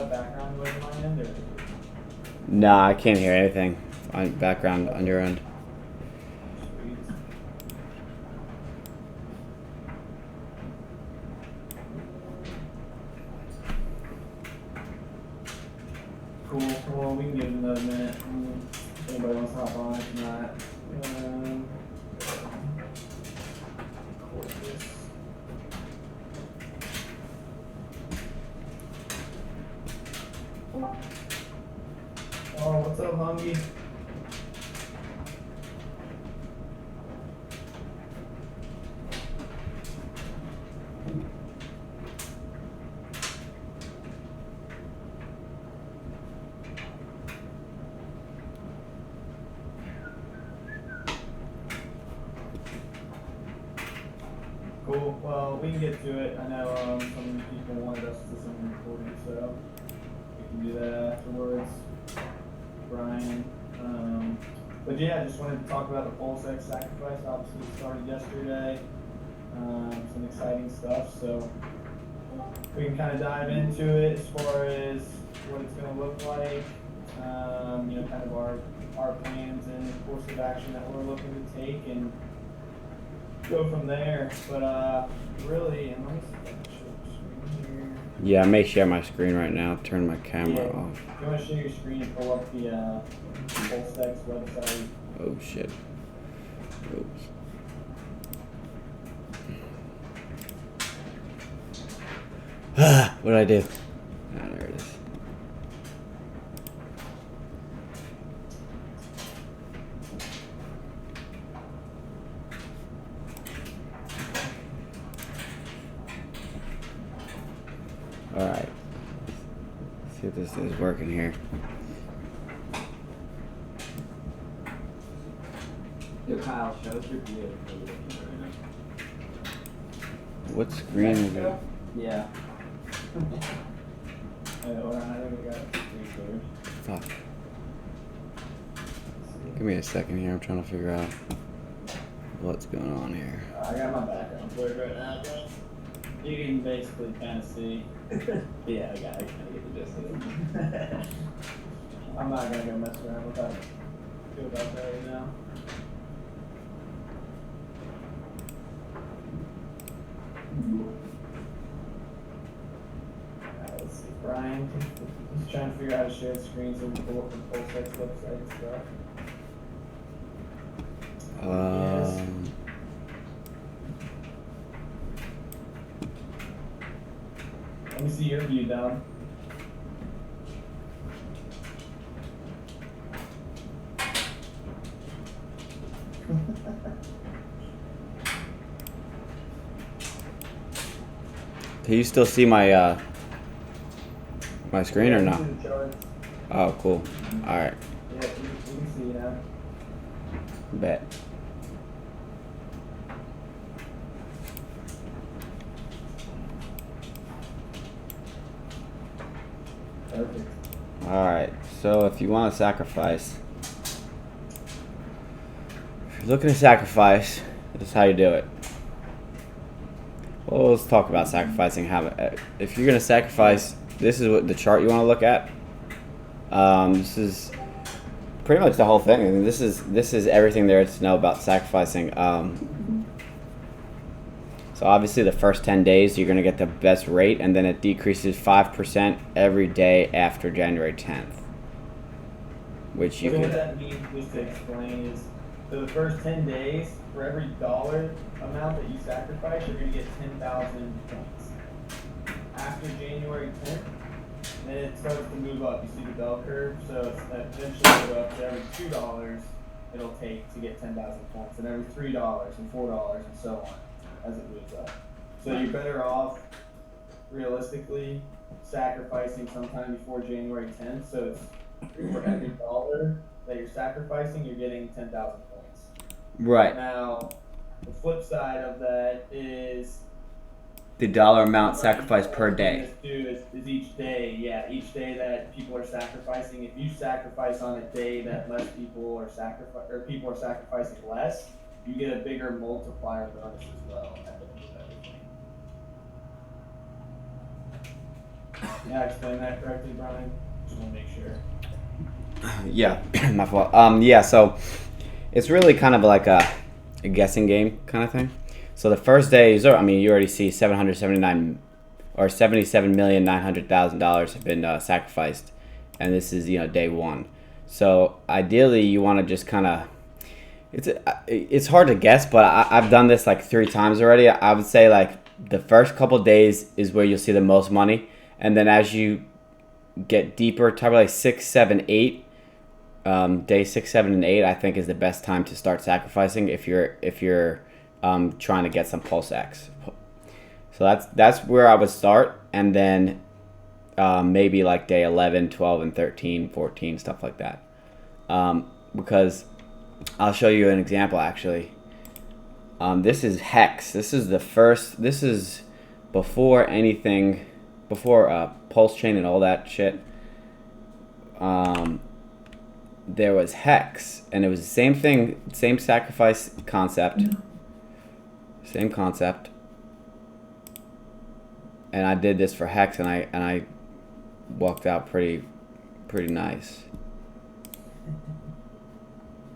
of background noise on my end? Or? Nah, I can't hear anything on background on your end. Cool. Well, we can give it another minute. Anybody wants to hop on? If not, record this. Oh, what's up, Hungy? Cool. Well, we can get to it. I know some people wanted us to some recording, so we can do that afterwards. Brian. But yeah, I just wanted to talk about the PulseX sacrifice. Obviously, it started yesterday. Some exciting stuff. So we can kind of dive into it as far as what it's going to look like. Kind of our plans and course of action that we're looking to take, and go from there. But really, and let me see if I can show the screen here. Yeah, I may share my screen right now. Turn my camera off. If you want to share your screen and pull up the PulseX website. Oh shit. Oops. What did I do? Ah, there it is. Alright. Let's see if this is working here. Yo, Kyle, show us your view. What screen is it? Yeah. Hold on, I think we got it recorded. Fuck. Give me a second here. I'm trying to figure out what's going on here. I got my background for it right now, but you can basically kind of see. Yeah, I kind of get the gist of it. I'm not gonna go mess around with that. Feel about that right now. Let's see, Brian. Just trying to figure out how to share the screen so we can pull up the PulseX website and stuff. Let me see your view, Dom. Can you still see my my screen or not? Oh, cool. All right. Yeah, you can see now. Bet. Perfect. All right. So if you want to sacrifice, if you're looking to sacrifice, this is how you do it. Well, let's talk about sacrificing. If you're gonna sacrifice, this is what the chart you want to look at. This is pretty much the whole thing. I mean, this is everything there is to know about sacrificing. So obviously the first 10 days you're gonna get the best rate, and then it decreases 5% every day after January 10th. Which you So can. what that means, just to explain, is so the first 10 days, for every dollar amount that you sacrifice, you're going to get 10,000 points. After January 10th, then it starts to move up. You see the bell curve? So it's eventually go up to every $2 it'll take to get 10,000 points, and every $3 and $4 and so on as it moves up. So you're better off, realistically, sacrificing sometime before January 10th. So it's for every dollar that you're sacrificing, you're getting 10,000 points. Right. Now, the flip side of that is The dollar amount sacrificed per day. Is each day, each day that people are sacrificing. If you sacrifice on a day that less people are people are sacrificing less, you get a bigger multiplier bonus as well at the end of everything. Yeah, I explained that correctly, Brian. Just want to make sure. Yeah, my fault. Yeah, so it's really kind of like a guessing game kind of thing. So the first day is, I mean, you already see 779 or $77,900,000 have been sacrificed, and this is day one. So ideally, you want to just kind of it's hard to guess, but I've done this like 3 times already. I would say like the first couple days is where you'll see the most money, and then as you get deeper, probably like 6, 7, 8. Day 6, 7, and 8, I think, is the best time to start sacrificing if you're trying to get some PulseX. So that's where I would start, and then maybe like day 11, 12, and 13, 14, stuff like that. Because I'll show you an example actually. This is Hex. This is the first. This is before anything, before pulsechain and all that shit. There was Hex, and it was the same thing, same sacrifice concept, same concept. And I did this for Hex, and I walked out pretty nice.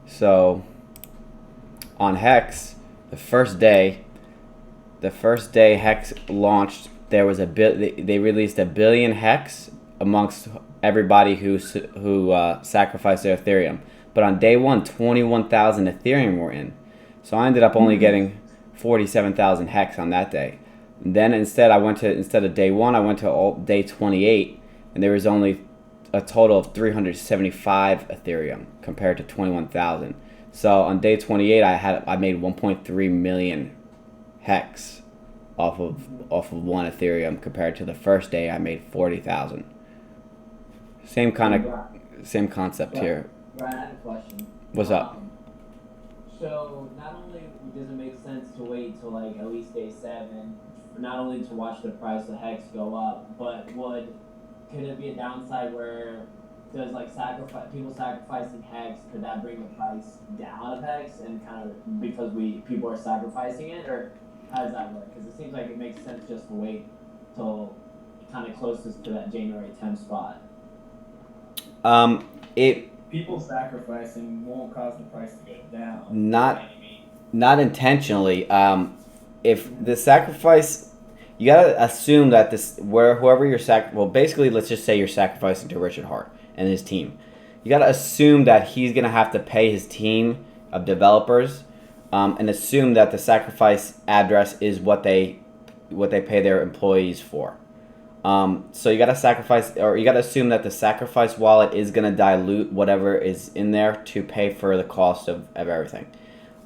So on Hex, the first day Hex launched, there was they released 1 billion Hex amongst everybody who sacrificed their Ethereum. But on day one, 21,000 Ethereum were in. So I ended up only getting 47,000 Hex on that day. And then instead of day one, I went to day 28, and there was only a total of 375 Ethereum compared to 21,000. So on day 28, I made 1.3 million Hex off of one Ethereum, compared to the first day I made 40,000. Same concept here. Brian, I have a question. What's up? So not only does it make sense to wait till like at least day 7, not only to watch the price of Hex go up, but could it be a downside where does like people sacrificing Hex, could that bring the price down of Hex, and kind of because people are sacrificing it, or how does that work? Because it seems like it makes sense just to wait till kind of closest to that January 10th spot. People sacrificing won't cause the price to go down. Not intentionally. If the sacrifice, you gotta assume that whoever you're well, basically, let's just say you're sacrificing to Richard Hart and his team. You gotta assume that he's gonna have to pay his team of developers, and assume that the sacrifice address is what they pay their employees for. So you gotta assume that the sacrifice wallet is gonna dilute whatever is in there to pay for the cost of everything.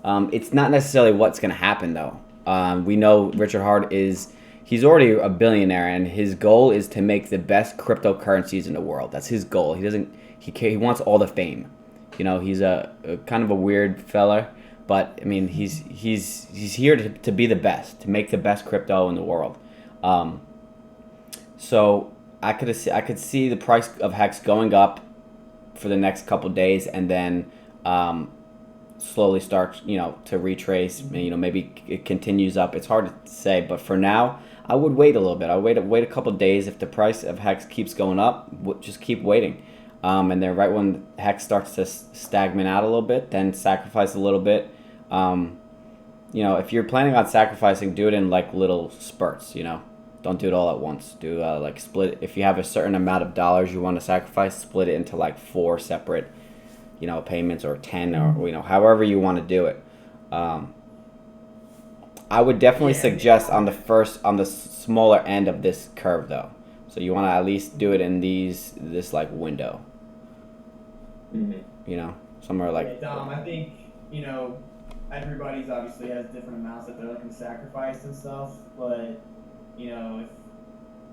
It's not necessarily what's gonna happen though. We know Richard Hart he's already a billionaire, and his goal is to make the best cryptocurrencies in the world. That's his goal. He wants all the fame. He's a kind of a weird fella, but I mean he's here to be the best, to make the best crypto in the world. So I could see the price of Hex going up for the next couple days, and then slowly start to retrace. Maybe it continues up. It's hard to say, but for now, I would wait a little bit. I would wait a couple days. If the price of Hex keeps going up, just keep waiting. And then right when Hex starts to stagnate out a little bit, then sacrifice a little bit. If you're planning on sacrificing, do it in like little spurts. Don't do it all at once. Do like split. If you have a certain amount of dollars you want to sacrifice, split it into like 4 separate, payments, or 10, or however you want to do it. I would definitely suggest on the smaller end of this curve though. So you want to at least do it in this like window. Mm-hmm. Somewhere like. Yeah, Dom, I think everybody's obviously has different amounts that they're looking to sacrifice and stuff, but if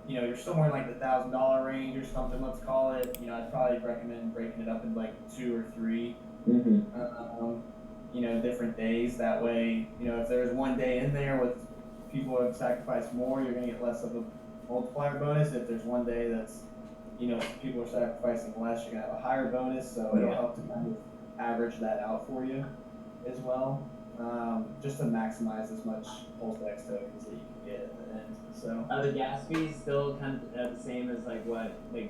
you're somewhere in like the $1,000 range or something, let's call it, I'd probably recommend breaking it up in like 2 or 3, different days. That way, if there's one day in there with people who have sacrificed more, you're gonna get less of a multiplier bonus. If there's one day that's, people are sacrificing less, you're gonna have a higher bonus. So it'll help to kind of average that out for you as well. just to maximize as much PulseX tokens that you can get at the end. So are the gas fees still kind of the same as like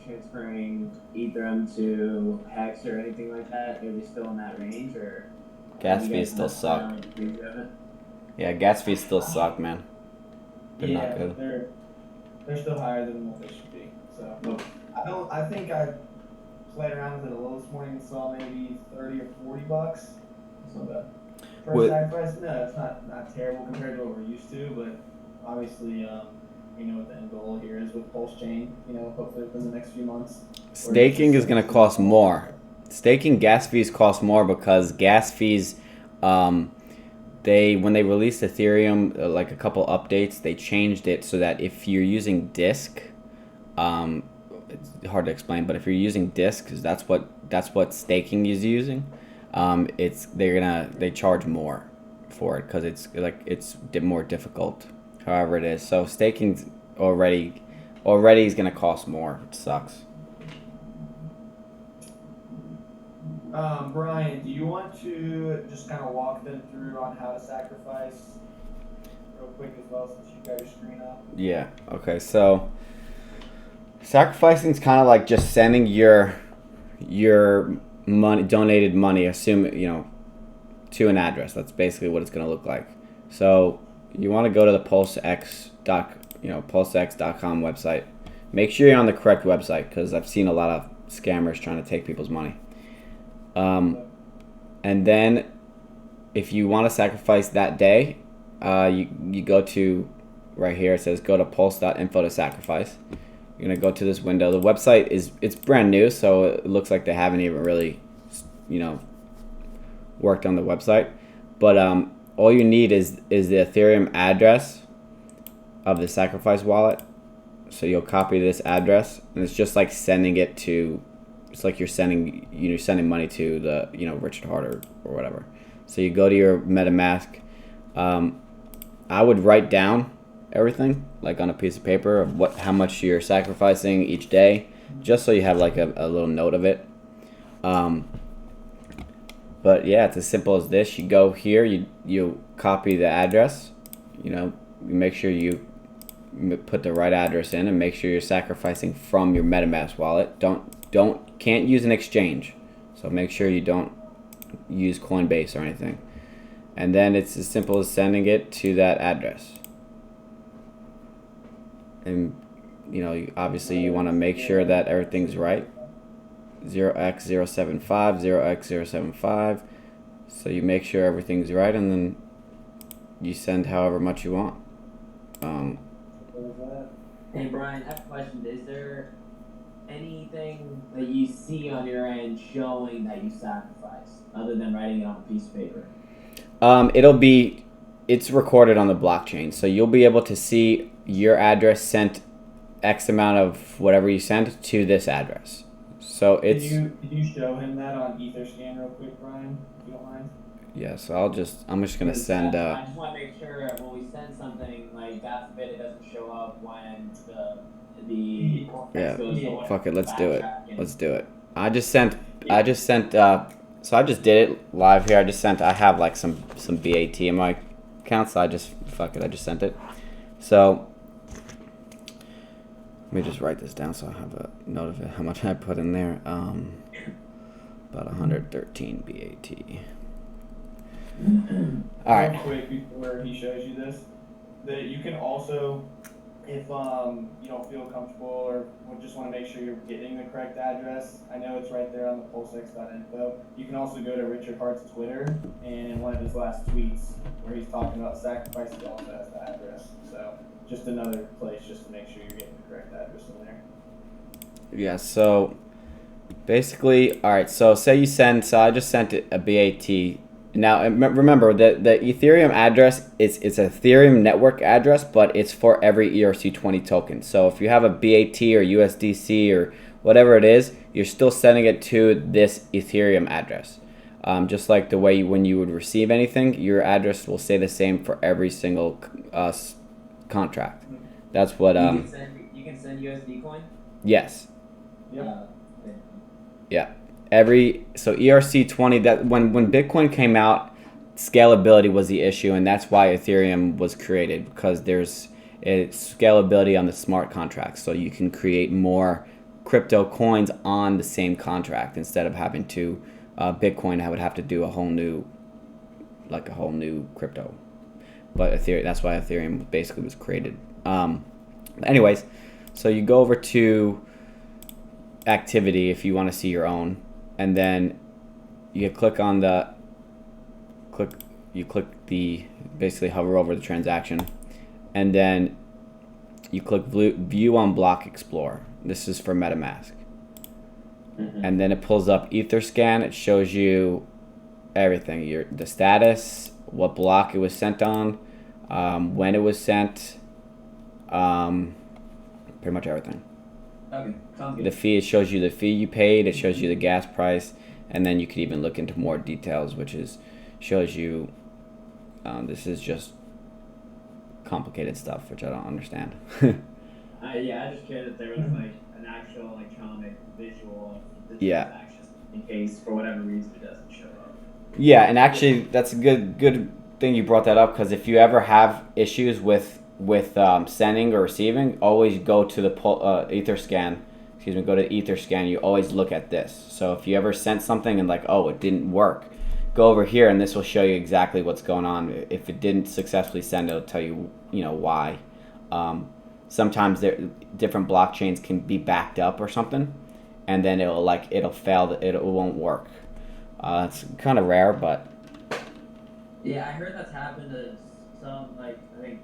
transferring Ethereum to Hex or anything like that? Are they still in that range, or Gas you fees guys still messing suck. around with the fees of it? Yeah, gas fees still suck, man. They're yeah, not good. they're still higher than what they should be. So I think I played around with it a little this morning and saw maybe $30 or $40. It's not bad. For a sacrifice, no, it's not terrible compared to what we're used to, but obviously, we know what the end goal here is with pulsechain. Hopefully within the next few months. Staking is going to cost more. Staking gas fees cost more because gas fees, when they released Ethereum, like a couple updates, they changed it so that if you're using disk, it's hard to explain, but if you're using disk, because that's what staking is using, they charge more for it because it's more difficult. However it is, so staking's already is gonna cost more. It sucks. Brian, do you want to just kind of walk them through on how to sacrifice real quick as well, since you got your screen up? Yeah. Okay. So sacrificing is kind of like just sending your donated money, to an address. That's basically what it's going to look like. So you want to go to the pulsex.com website. Make sure you're on the correct website because I've seen a lot of scammers trying to take people's money. And then if you want to sacrifice that day, you go to right here. It says go to pulse.info to sacrifice. You're gonna go to this window. The website it's brand new, so it looks like they haven't even really, worked on the website. But all you need is the Ethereum address of the sacrifice wallet. So you'll copy this address, and it's just like sending it to. It's like you're sending money to the Richard Hart or whatever. So you go to your MetaMask. I would write down everything like on a piece of paper of how much you're sacrificing each day, just so you have like a little note of it. But yeah, it's as simple as this. You go here, you copy the address, you make sure you put the right address in, and make sure you're sacrificing from your MetaMask wallet. Can't use an exchange, so make sure you don't use Coinbase or anything. And then it's as simple as sending it to that address. And obviously you want to make sure that everything's right. 0x075, 0x075. So you make sure everything's right, and then you send however much you want. Hey Brian, I have a question. Is there anything that you see on your end showing that you sacrificed, other than writing it on a piece of paper? It's recorded on the blockchain, so you'll be able to see your address sent X amount of whatever you sent to this address. So it's. Can you show him that on Etherscan real quick, Brian, if you don't mind? Yeah, so I'm just gonna send. I just want to make sure when we send something, like God forbid it doesn't show up when the Yeah. goes Fuck it. Let's do it. Let's do it. I just sent. So I just did it live here. I have like some BAT in my account, so I just sent it. So let me just write this down so I have a note of it, how much I put in there. About 113 BAT. All right. Real quick before he shows you this, that you can also, if you don't feel comfortable or just want to make sure you're getting the correct address, I know it's right there on the pulsex.info. You can also go to Richard Hart's Twitter, and in one of his last tweets where he's talking about sacrifice, he also has the address. So just another place just to make sure you're getting the correct address in there. Yeah, so basically, all right, so say you send, so I just sent it a BAT. Now, remember, the Ethereum address, it's an Ethereum network address, but it's for every ERC-20 token. So if you have a BAT or USDC or whatever it is, you're still sending it to this Ethereum address. Just like the way when you would receive anything, your address will stay the same for every single contract. That's what... You can send USD coin? Yes. Yep. Yeah. So ERC-20, that when Bitcoin came out, scalability was the issue, and that's why Ethereum was created, because there's scalability on the smart contracts, so you can create more crypto coins on the same contract instead of having to Bitcoin. I would have to do a whole new crypto, but Ethereum. That's why Ethereum basically was created. Anyways, so you go over to activity if you want to see your own, and then you click on basically hover over the transaction, and then you click view on Block Explorer. This is for MetaMask. And then it pulls up Etherscan. It shows you everything, the status, what block it was sent on, when it was sent, pretty much everything. Okay, sounds good. The fee, it shows you the fee you paid, it shows you the gas price, and then you could even look into more details, which shows you, this is just complicated stuff, which I don't understand. Yeah, I just care that there was like an actual electronic visual of the Yeah. transaction in case for whatever reason it doesn't show up. Yeah, and actually, that's a good thing you brought that up, because if you ever have issues with sending or receiving, always go to the Etherscan. Excuse me, go to Etherscan. You always look at this. So if you ever sent something and like, oh, it didn't work, go over here and this will show you exactly what's going on. If it didn't successfully send, it'll tell you, why. Sometimes different blockchains can be backed up or something, and then it'll fail. It won't work. It's kind of rare, but Yeah, I heard that's happened to some, I think,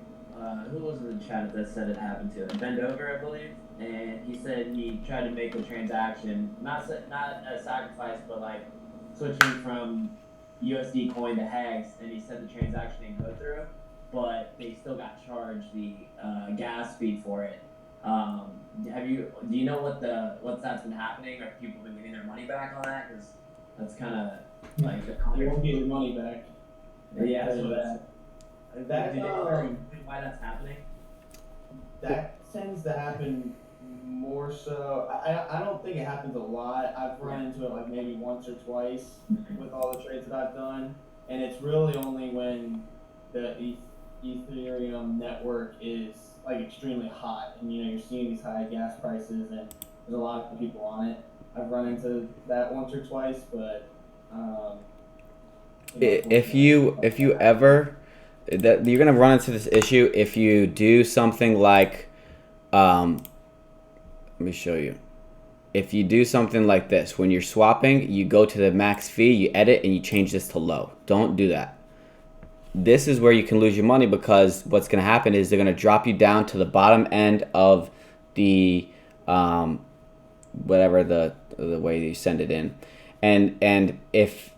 who was in the chat that said it happened to? Bendover, I believe. And he said he tried to make a transaction, not a sacrifice, but switching from USD coin to Hex, and he said the transaction didn't go through, but they still got charged the gas fee for it. Do you know what's that's been happening? Or people been getting their money back on that? Because that's kind of like You won't get your money back. Yeah, so That why that's happening? That tends to happen more so. I don't think it happens a lot. I've run into it maybe once or twice with all the trades that I've done, and it's really only when the Ethereum network is extremely hot, and you're seeing these high gas prices, and there's a lot of people on it. I've run into that once or twice, but if you ever that you're gonna run into this issue if you do something like, let me show you. If you do something like this, when you're swapping, you go to the max fee, you edit, and you change this to low. Don't do that. This is where you can lose your money, because what's going to happen is they're going to drop you down to the bottom end of the whatever the way you send it in, and if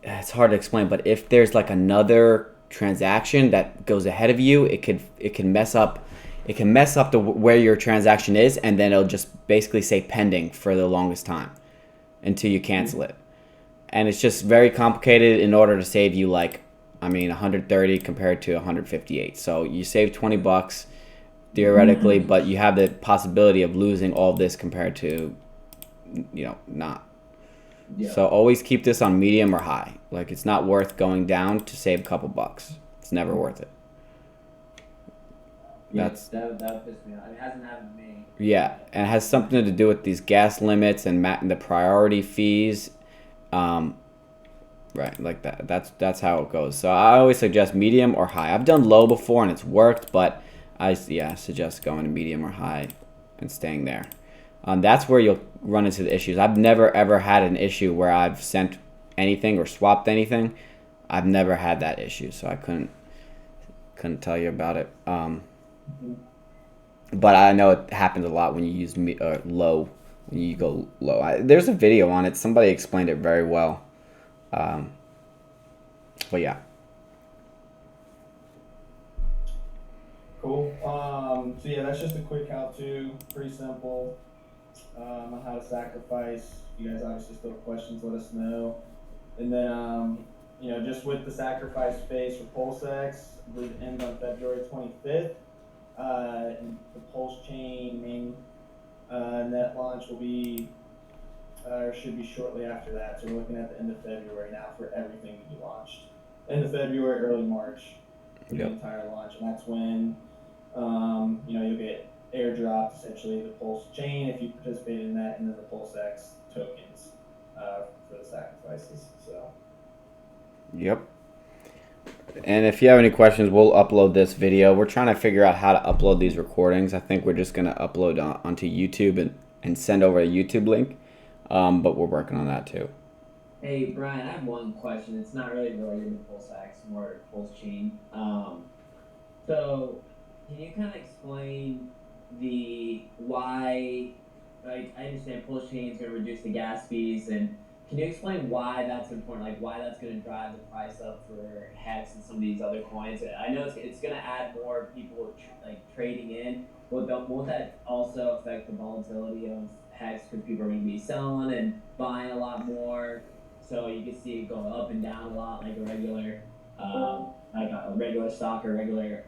it's hard to explain, but if there's another transaction that goes ahead of you, it can mess up where your transaction is, and then it'll just basically say pending for the longest time until you cancel it. And it's just very complicated in order to save you 130 compared to 158. So you save $20 theoretically, but you have the possibility of losing all this compared to not. Yeah. So always keep this on medium or high. It's not worth going down to save a couple bucks. It's never worth it. Yeah, that pissed me off. It hasn't happened to me. Yeah, and it has something to do with these gas limits and the priority fees. Right, like that. That's how it goes. So I always suggest medium or high. I've done low before and it's worked, but I suggest going to medium or high and staying there. That's where you'll run into the issues. I've never ever had an issue where I've sent anything or swapped anything. I've never had that issue, so I couldn't tell you about it. But I know it happens a lot when you use low. When you go low, there's a video on it. Somebody explained it very well. But yeah. Cool. So yeah, that's just a quick how-to, pretty simple, on how to sacrifice. You guys obviously still have questions, let us know. And then, just with the sacrifice phase for PulseX, I believe it ends on February 25th. And the pulsechain main net launch will be, or should be shortly after that. So we're looking at the end of February now for everything to be launched. end of February, early March for the Yep. entire launch, and that's when you'll get airdropped essentially the Pulse chain if you participate in that, and then the PulseX tokens for the sacrifices. So. Yep. And if you have any questions, we'll upload this video. We're trying to figure out how to upload these recordings. I think we're just going to upload onto YouTube and send over a YouTube link. But we're working on that too. Hey Brian, I have one question. It's not really related to PulseX, more pulsechain. So can you kind of explain the why? Like, I understand pulsechain is going to reduce the gas fees, and can you explain why that's important? Like, why that's going to drive the price up for Hex and some of these other coins? I know it's going to add more people trading in. Won't that also affect the volatility of Hex because people are going to be selling and buying a lot more? So you can see it go up and down a lot, like a regular stock or regular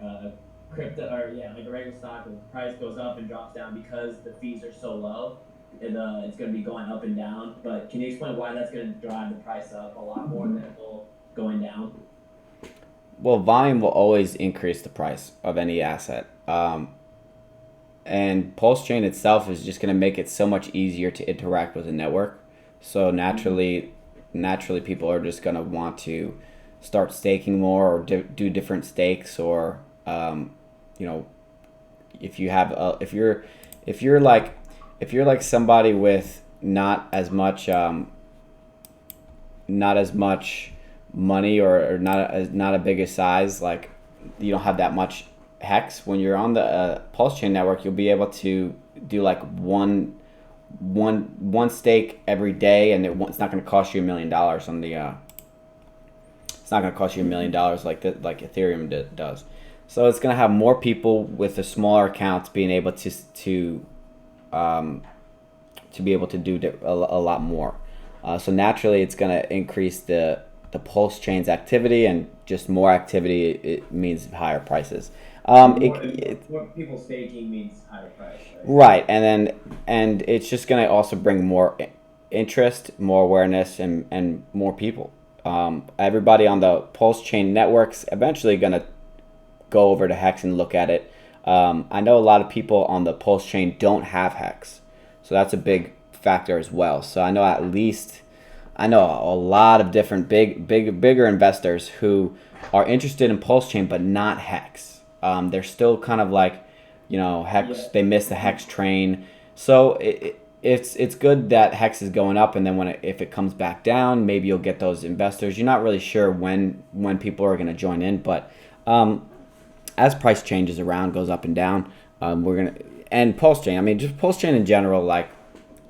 crypto, or yeah, like a regular stock. The price goes up and drops down because the fees are so low. It's going to be going up and down. But can you explain why that's going to drive the price up a lot more than it will going down? Well, volume will always increase the price of any asset. And Pulse Chain itself is just going to make it so much easier to interact with the network. So naturally, people are just going to want to start staking more or do different stakes, or you know, if you have if you're like somebody with not as much money, or not a big a size, like you don't have that much hex. When you're on the Pulse Chain network, you'll be able to do like one stake every day, and it's not going to cost you $1 million on the it's not going to cost you $1 million like Ethereum does. So it's going to have more people with the smaller accounts being able to be able to do a lot more. So naturally, it's going to increase the Pulse Chain's activity, and just more activity, it means higher prices. More people staking means higher price, right, and it's just going to also bring more interest, more awareness, and more people. Everybody on the Pulse Chain networks eventually going to go over to Hex and look at it. I know a lot of people on the Pulse Chain don't have Hex, so that's a big factor as well. So I know a lot of different bigger investors who are interested in Pulse Chain but not Hex. They're still kind of like, Hex. Yeah. They miss the Hex train. So it's good that Hex is going up, and then if it comes back down, maybe you'll get those investors. You're not really sure when people are going to join in, but as price changes around, goes up and down, and Pulse Chain. I mean, just Pulse Chain in general, like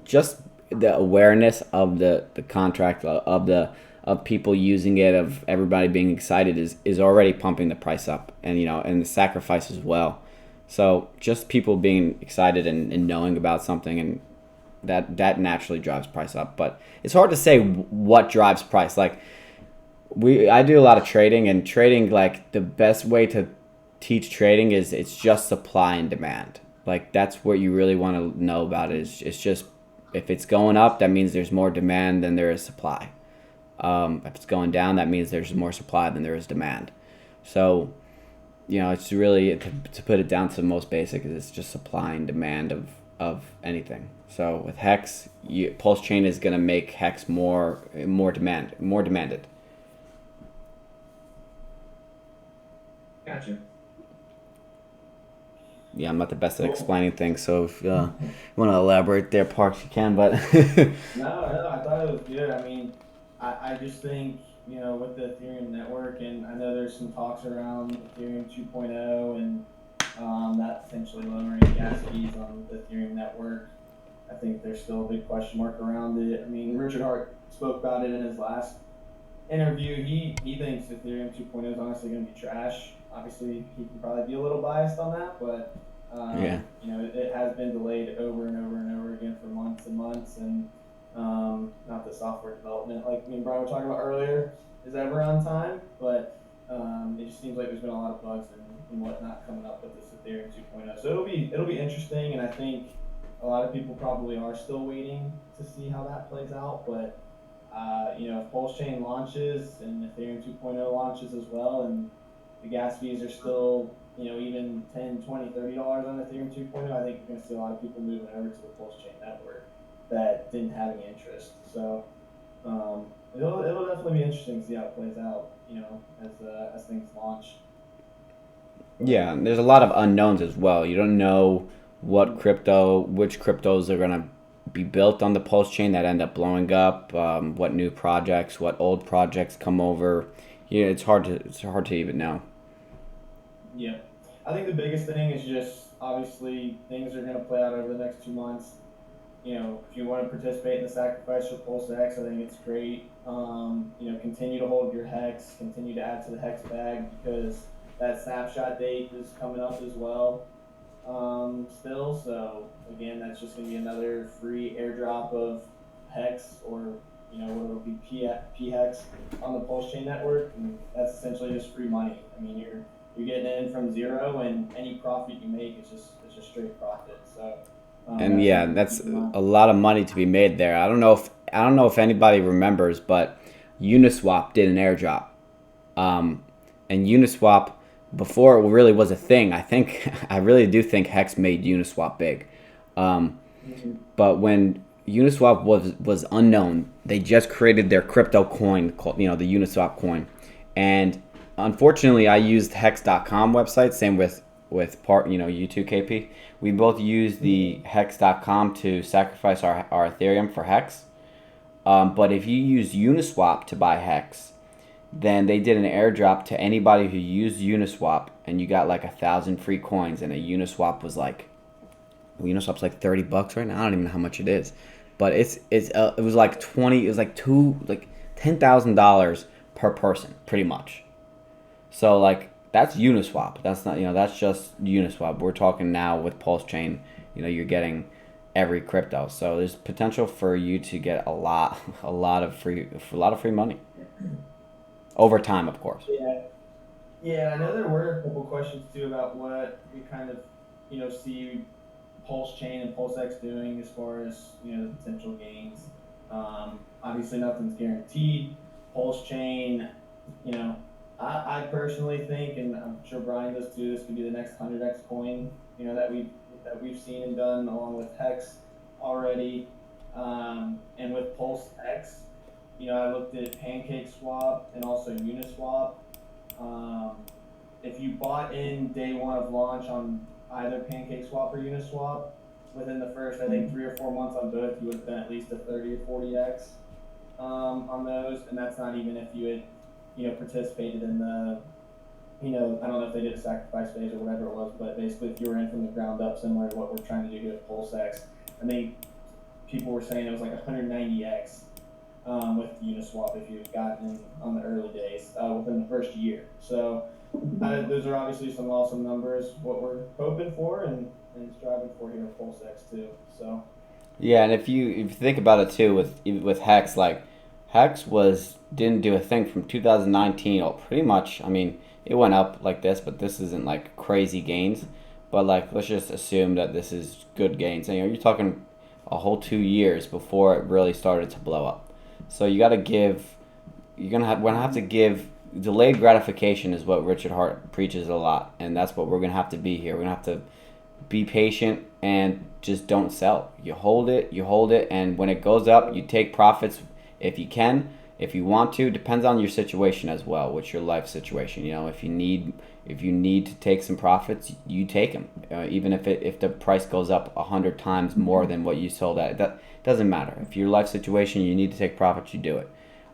just the awareness of the contract, of people using it, of everybody being excited is already pumping the price up, and and the sacrifice as well. So just people being excited and knowing about something, and that naturally drives price up. But it's hard to say what drives price. Like I do a lot of trading, and trading, like the best way to teach trading is it's just supply and demand. Like that's what you really want to know about it. It's just, if it's going up, that means there's more demand than there is supply. If it's going down, that means there's more supply than there is demand. So, it's really, to put it down to the most basic, is it's just supply and demand of anything. So with Hex, Pulse Chain is going to make Hex more demanded. Gotcha. Yeah, I'm not the best at explaining things, so if you want to elaborate there, Parks, you can, but... No, I thought it was good. I mean, I just think, with the Ethereum network, and I know there's some talks around Ethereum 2.0, and that potentially lowering gas fees on the Ethereum network. I think there's still a big question mark around it. I mean, Richard Hart spoke about it in his last interview. He thinks Ethereum 2.0 is honestly going to be trash. Obviously, he can probably be a little biased on that, but it has been delayed over and over and over again for months and months, and not the software development, like me and Brian were talking about earlier, is ever on time, but it just seems like there's been a lot of bugs and whatnot coming up with this Ethereum 2.0. So it'll be interesting, and I think a lot of people probably are still waiting to see how that plays out, but if pulsechain launches and Ethereum 2.0 launches as well, and the gas fees are still, even 10, 20, $30 on Ethereum 2.0, I think you're going to see a lot of people moving over to the pulsechain network that didn't have any interest. So it'll definitely be interesting to see how it plays out, as things launch. Yeah, and there's a lot of unknowns as well. You don't know which cryptos are gonna be built on the Pulse chain that end up blowing up. What new projects, what old projects come over. Yeah, it's hard to even know. Yeah. I think the biggest thing is just obviously things are going to play out over the next 2 months. If you want to participate in the sacrifice for PulseX, I think it's great. Continue to hold your hex, continue to add to the hex bag because that snapshot date is coming up as well. Still, so again, that's just going to be another free airdrop of hex or what it'll be P hex on the Pulse Chain network, and that's essentially just free money. I mean, you're getting in from zero, and any profit you make is just straight profit. So And that's yeah, something to that's keep in mind. a lot of money to be made there. I don't know if anybody remembers, but Uniswap did an airdrop. Um, and Uniswap, before it really was a thing, I really do think Hex made Uniswap big. Um, Mhm. but when Uniswap was unknown, they just created their crypto coin called the Uniswap coin, and unfortunately, I used Hex.com website. Same with part U2KP. We both used the Hex.com to sacrifice our Ethereum for Hex. But if you use Uniswap to buy Hex, then they did an airdrop to anybody who used Uniswap, and you got like 1,000 free coins. And a Uniswap's like $30 right now. I don't even know how much it is, but it was like 20. It was like $10,000 per person, pretty much. So like that's Uniswap. That's not that's just Uniswap. We're talking now with Pulse Chain. You're getting every crypto. So there's potential for you to get a lot of free money over time, of course. Yeah, yeah. I know there were a couple questions too about what we kind of see Pulse Chain and PulseX doing as far as the potential gains. Obviously, nothing's guaranteed. Pulse Chain, you know, I personally think, and I'm sure Brian does too, this could be the next 100x coin. That we've seen and done along with Hex already, and with Pulse X. I looked at Pancake Swap and also Uniswap. Um, if you bought in day one of launch on either Pancake Swap or Uniswap, within the first, I think, 3 or 4 months on both, you would have been at least a 30 or 40x on those, and that's not even if you had, participated in the, I don't know if they did a sacrifice phase or whatever it was, but basically, if you were in from the ground up, similar to what we're trying to do here at PulseX, I think people were saying it was like 190x with Uniswap if you had gotten on the early days within the first year. So those are obviously some awesome numbers. What we're hoping for and striving for here at PulseX too. So Yeah, and if you think about it too, with Hex, like Hex didn't do a thing from 2019. Or pretty much, I mean, it went up like this, but this isn't like crazy gains. But like, let's just assume that this is good gains. And, you're talking a whole 2 years before it really started to blow up. So we're gonna have to give delayed gratification is what Richard Hart preaches a lot, and that's what we're gonna have to be here. We're gonna have to be patient and just don't sell. You hold it, and when it goes up, you take profits if you can, if you want to. Depends on your situation as well, what's your life situation. If you need to take some profits, you take them, even if the price goes up 100 times more than what you sold at. That doesn't matter. If your life situation, you need to take profits, you do it.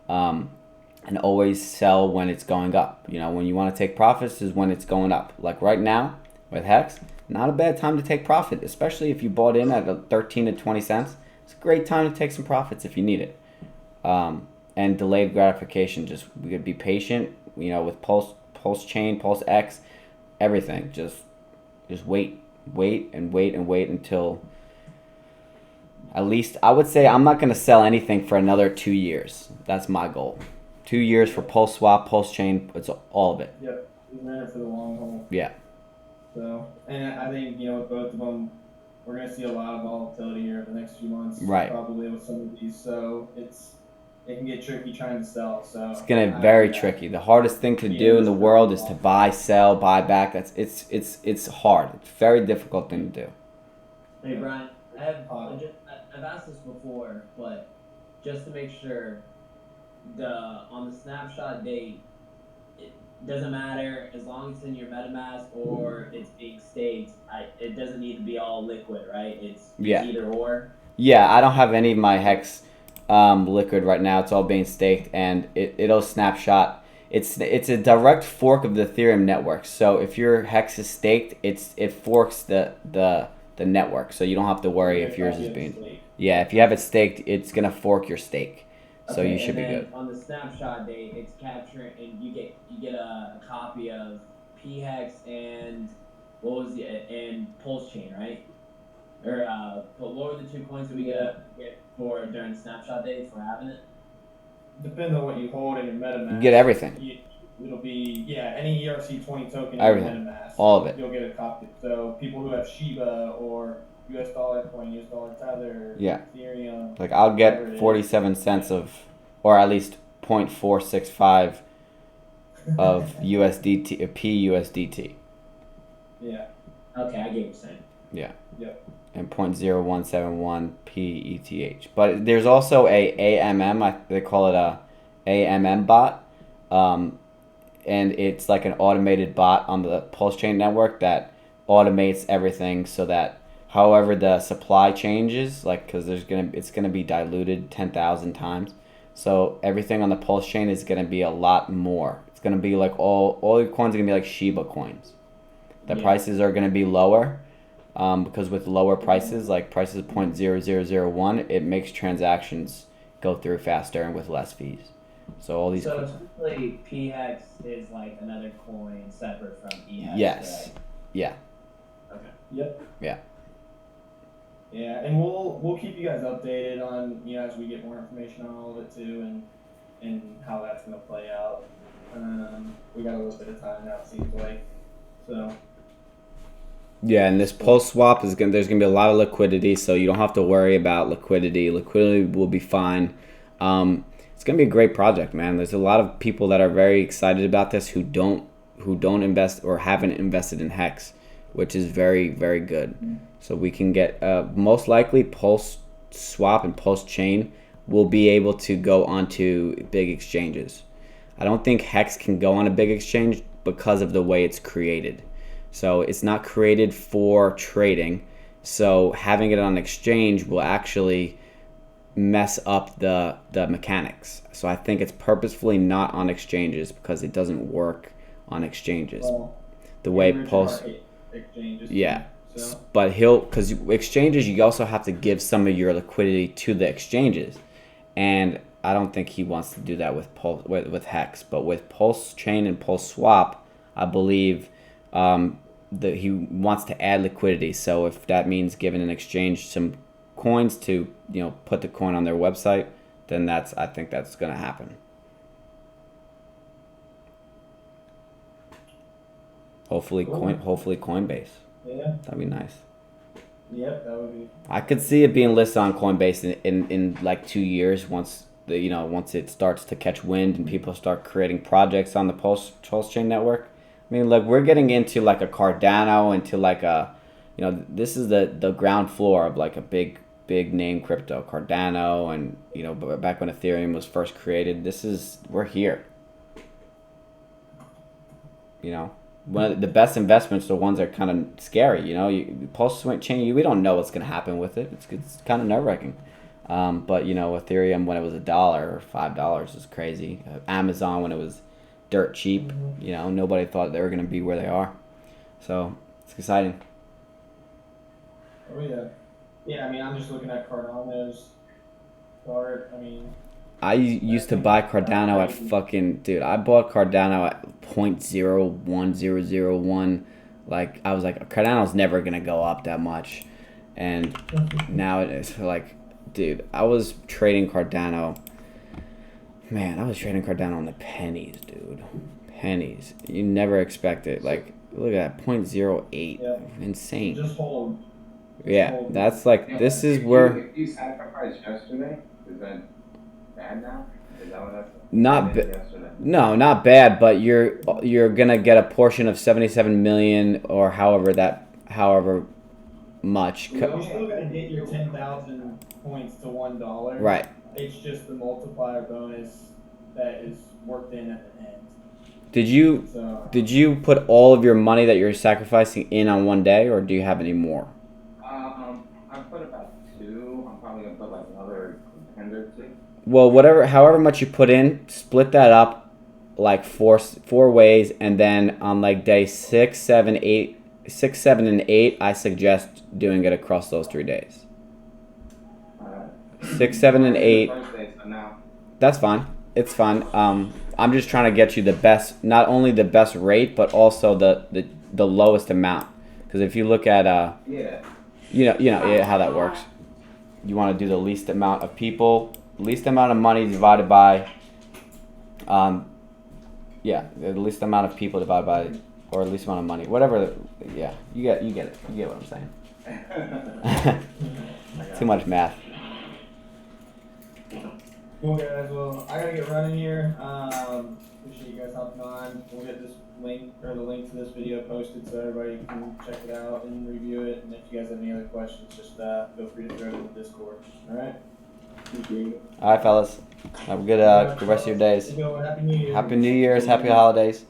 Um, and always sell when it's going up. When you want to take profits is when it's going up. Like right now with Hex, not a bad time to take profit, especially if you bought in at 13 to 20 cents. It's a great time to take some profits if you need it. And delayed gratification, just we could be patient. With Pulse Chain, Pulse X, everything. Just wait and wait and wait until at least I would say I'm not gonna sell anything for another 2 years. That's my goal. 2 years for Pulse Swap, Pulse Chain. It's all of it. yep, we're in it for the long haul. Yeah. So and I think with both of them, we're going to see a lot of volatility here in the next few months, Right. probably with some of these. So it's it can get tricky trying to sell. So It's gonna be very yeah, tricky. The hardest thing to be do in this the for a world is to while. buy, sell, buy back. It's hard. It's a very difficult thing to do. Hey Brian, Uh, I've asked this before, but just to make sure, the on the snapshot date, it doesn't matter as long as it's in your MetaMask or it's being staked. It doesn't need to be all liquid, right? It's Yeah. either or. Yeah, I don't have any of my hex liquid right now. It's all being staked, and it'll snapshot. It's a direct fork of the Ethereum network. So if your hex is staked, it forks the network. So you don't have to worry if yours is being. Yeah, if you have it staked, it's gonna fork your stake. So Okay, you should and be then good. on the snapshot date, it's capturing, and you get a copy of PHEX and what was the and PulseChain, right? Or but what were the two coins that we get for during snapshot date for having it? Depends on what you hold in your MetaMask. You get everything. It'll be any ERC-20 token in your Everything. MetaMask. All of it. You'll get a copy. So people who have Shiba or US dollar coin, US dollar tether, Yeah. Ethereum. Like I'll whatever get it 47 cents of, or at least 0.465 of USDT, PUSDT. Yeah. Okay, I get what you're saying. Yeah. Yep. And 0.0171 PETH. But there's also a AMM, they call it a AMM bot. And it's like an automated bot on the PulseChain network that automates everything so that however the supply changes, like because it's gonna be diluted 10,000 times, so everything on the PulseChain is gonna be a lot more. It's gonna be like all your coins are gonna be like Shiba coins. The prices are gonna be lower, because with lower prices, like prices of 0.0001, it makes transactions go through faster and with less fees. So all these. So essentially, PHEX is like another coin separate from EHEX. Yes. Right? Yeah. Okay. Yep. Yeah. Yeah, and we'll keep you guys updated on as we get more information on all of it too, and how that's gonna play out. We got a little bit of time now, it seems like. So. Yeah, and this pulse swap there's gonna be a lot of liquidity, so you don't have to worry about liquidity. Liquidity will be fine. It's gonna be a great project, man. There's a lot of people that are very excited about this who don't invest or haven't invested in Hex, which is very, very good. So we can get most likely Pulse Swap and Pulse Chain will be able to go onto big exchanges. I don't think Hex can go on a big exchange because of the way it's created. So it's not created for trading. So having it on exchange will actually mess up the mechanics. So I think it's purposefully not on exchanges because it doesn't work on exchanges. Well, The way Richard Pulse, Market exchanges. yeah. So. But because exchanges, you also have to give some of your liquidity to the exchanges, and I don't think he wants to do that with with Hex. But with Pulse Chain and Pulse Swap, I believe that he wants to add liquidity. So if that means giving an exchange some coins to put the coin on their website, then I think that's gonna happen. Hopefully Cool. hopefully Coinbase. Yeah. That'd be nice. Yep, that would be. I could see it being listed on Coinbase in like 2 years once once it starts to catch wind and people start creating projects on the Pulse Chain network. I mean, like we're getting into like a Cardano, into like a, this is the ground floor of like a big name crypto, Cardano, and back when Ethereum was first created, we're here. One of the best investments are the ones that are kind of scary. Pulse Chain, we don't know what's going to happen with it. It's kind of nerve wracking. But Ethereum when it was $1 or $5 is crazy. Amazon when it was dirt cheap, nobody thought they were going to be where they are. So it's exciting. Oh yeah. Yeah, I mean, I'm just looking at Cardano's chart. I mean. I used to buy Cardano at I bought Cardano at 0.01001. Like, I was like, Cardano's never going to go up that much. And now it is like, dude, I was trading Cardano. Man, I was trading Cardano on the pennies, dude. Pennies. You never expect it. Like, look at that, 0.08. Yeah. Insane. Just hold. Yeah, that's like, this is where. If you sacrificed yesterday, is that bad now? Is that what that's? Not Yes ba- or no? no, not bad, but you're gonna get a portion of 77 million or however much. You're still gonna get your 10,000 points to $1. Right. It's just the multiplier bonus that is worked in at the end. Did you So put all of your money that you're sacrificing in on one day, or do you have any more? I put about 2. I'm probably gonna put like another contender 2. Well, however much you put in, split that up like four ways, and then on like day 6, 7, and 8, I suggest doing it across those 3 days. 6, 7, and 8. First day, so now. That's fine. It's fine. I'm just trying to get you the best, not only the best rate, but also the lowest amount. Because if you look at Yeah. you know yeah, how that works. You want to do the least amount of people, least amount of money divided by, the least amount of people divided by, or least amount of money, whatever. Yeah, you get it. You get what I'm saying. Too much math. cool guys, well I gotta get running here. Appreciate you guys hopping on. We'll get this link or the link to this video posted so everybody can check it out and review it. And if you guys have any other questions, just feel free to throw it in the Discord. Alright? All right, fellas. Have a good rest of your days. Happy New Year. Happy New Year's. Happy holidays.